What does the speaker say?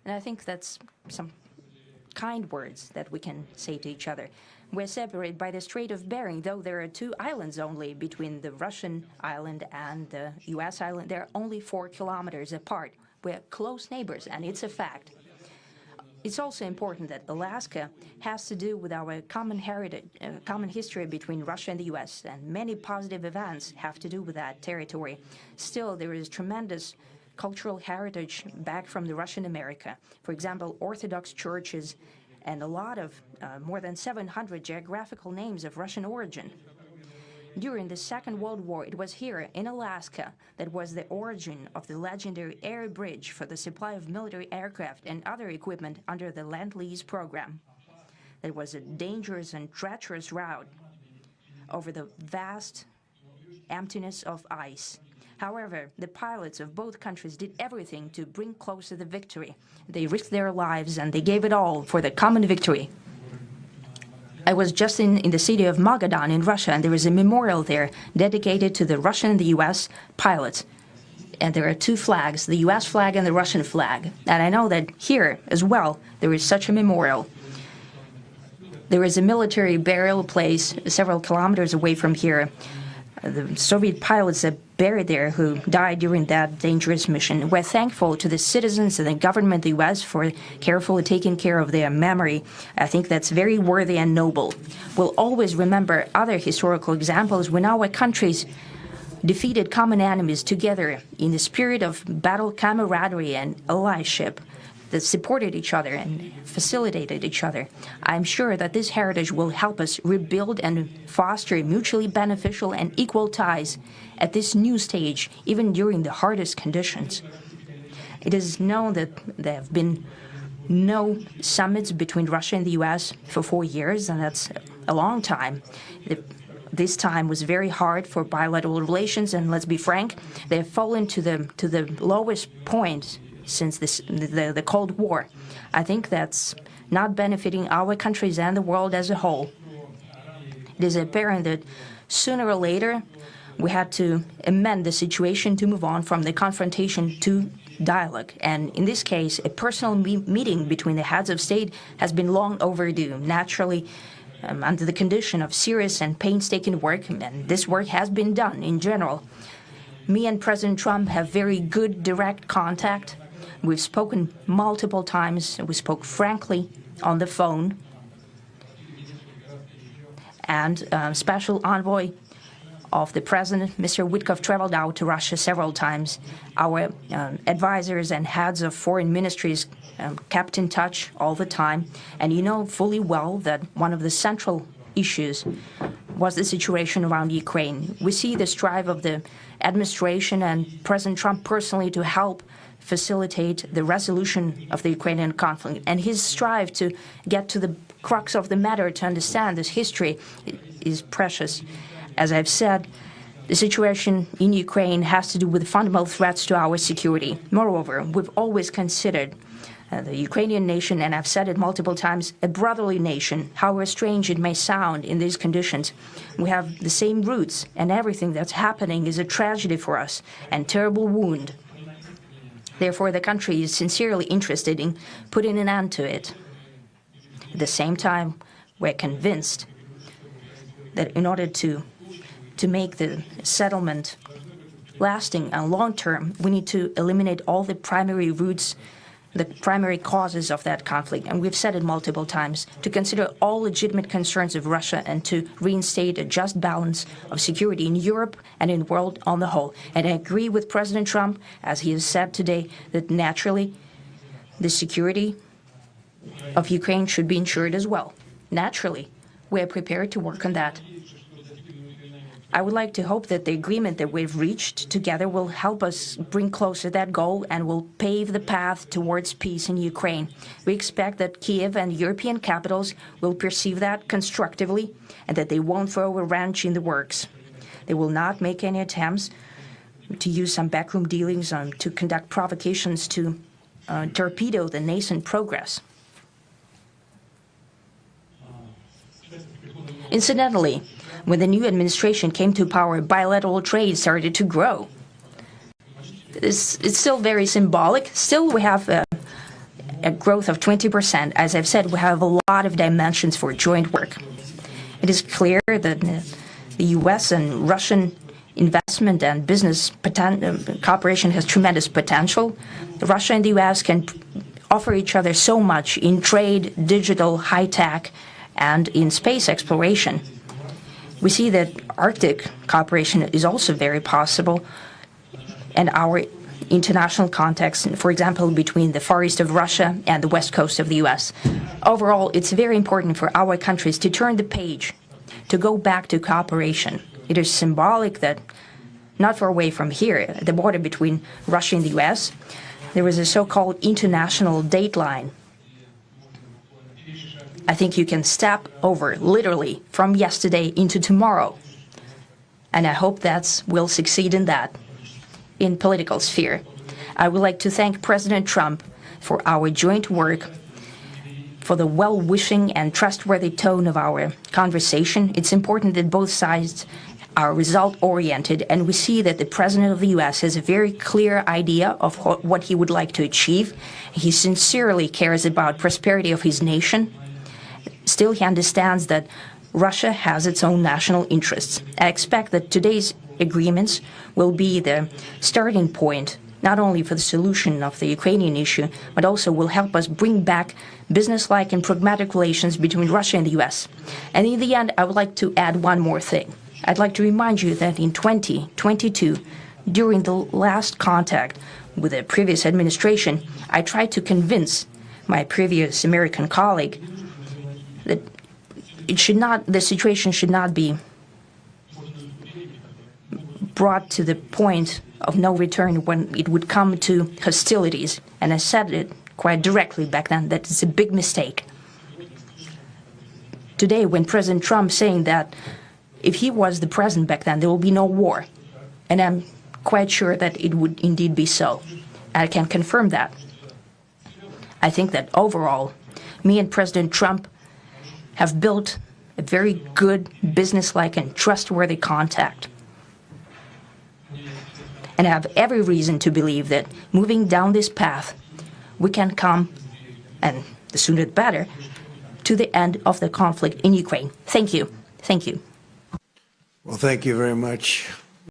And I think that's some kind words that we can say to each other. We're separated by the Strait of Bering, though there are 2 islands only between the Russian island and the U.S. island. They're only 4 kilometers apart. We're close neighbors, and it's a fact. It's also important that Alaska has to do with our common heritage, common history between Russia and the U.S., and many positive events have to do with that territory. Still, there is tremendous cultural heritage back from the Russian America. For example, Orthodox churches and a lot of more than 700 geographical names of Russian origin. During the Second World War, it was here in Alaska that was the origin of the legendary air bridge for the supply of military aircraft and other equipment under the Lend-Lease program. It was a dangerous and treacherous route over the vast emptiness of ice. However, the pilots of both countries did everything to bring closer the victory. They risked their lives and they gave it all for the common victory. I was just in the city of Magadan in Russia, and there is a memorial there dedicated to the Russian and the U.S. pilots. And there are 2 flags, the U.S. flag and the Russian flag. And I know that here as well there is such a memorial. There is a military burial place several kilometers away from here. The Soviet pilots are buried there who died during that dangerous mission. We're thankful to the citizens and the government of the U.S. for carefully taking care of their memory. I think that's very worthy and noble. We'll always remember other historical examples when our countries defeated common enemies together in the spirit of battle camaraderie and allyship that supported each other and facilitated each other. I'm sure that this heritage will help us rebuild and foster mutually beneficial and equal ties at this new stage, even during the hardest conditions. It is known that there have been no summits between Russia and the U.S. for 4 years, and that's a long time. This time was very hard for bilateral relations, and let's be frank, they have fallen to the lowest point since the Cold War. I think that's not benefiting our countries and the world as a whole. It is apparent that sooner or later we had to amend the situation to move on from the confrontation to dialogue. And in this case, a personal meeting between the heads of state has been long overdue, naturally under the condition of serious and painstaking work, and this work has been done in general. Me and President Trump have very good direct contact. We've spoken multiple times. We spoke frankly on the phone. And Special Envoy of the President, Mr. Witkoff, traveled out to Russia several times. Our advisors and heads of foreign ministries kept in touch all the time. And you know fully well that one of the central issues was the situation around Ukraine. We see the strive of the administration and President Trump personally to help facilitate the resolution of the Ukrainian conflict. And his strive to get to the crux of the matter, to understand this history, is precious. As I've said, the situation in Ukraine has to do with fundamental threats to our security. Moreover, we've always considered the Ukrainian nation, and I've said it multiple times, a brotherly nation, however strange it may sound in these conditions. We have the same roots, and everything that's happening is a tragedy for us and terrible wound. Therefore, the country is sincerely interested in putting an end to it. At the same time, we're convinced that in order to make the settlement lasting and long-term, we need to eliminate all the primary roots, the primary causes of that conflict. And we've said it multiple times, to consider all legitimate concerns of Russia and to reinstate a just balance of security in Europe and in the world on the whole. And I agree with President Trump, as he has said today, that naturally the security of Ukraine should be ensured as well. Naturally, we are prepared to work on that. I would like to hope that the agreement that we've reached together will help us bring closer that goal and will pave the path towards peace in Ukraine. We expect that Kiev and European capitals will perceive that constructively and that they won't throw a wrench in the works. They will not make any attempts to use some backroom dealings to conduct provocations to torpedo the nascent progress. Incidentally, when the new administration came to power, bilateral trade started to grow. It's still very symbolic. Still, we have a a growth of 20%. As I've said, we have a lot of dimensions for joint work. It is clear that the U.S. and Russian investment and business cooperation has tremendous potential. Russia and the U.S. can offer each other so much in trade, digital, high-tech, and in space exploration. We see that Arctic cooperation is also very possible, and our international context, for example, between the Far East of Russia and the West Coast of the U.S. Overall, it's very important for our countries to turn the page, to go back to cooperation. It is symbolic that not far away from here, at the border between Russia and the U.S., there was a so-called international date line. I think you can step over, literally, from yesterday into tomorrow. And I hope that we'll succeed in that, in political sphere. I would like to thank President Trump for our joint work, for the well-wishing and trustworthy tone of our conversation. It's important that both sides are result-oriented, and we see that the President of the U.S. has a very clear idea of what he would like to achieve. He sincerely cares about prosperity of his nation. Still, he understands that Russia has its own national interests. I expect that today's agreements will be the starting point, not only for the solution of the Ukrainian issue, but also will help us bring back business-like and pragmatic relations between Russia and the U.S. And in the end, I would like to add one more thing. I'd like to remind you that in 2022, during the last contact with the previous administration, I tried to convince my previous American colleague that the situation should not be brought to the point of no return when it would come to hostilities. And I said it quite directly back then that it's a big mistake. Today, when President Trump saying that if he was the president back then, there will be no war. And I'm quite sure that it would indeed be so. I can confirm that. I think that overall, me and President Trump have built a very good, business-like and trustworthy contact. And I have every reason to believe that moving down this path, we can come, and the sooner the better, to the end of the conflict in Ukraine. Thank you. Thank you. Well, thank you very much.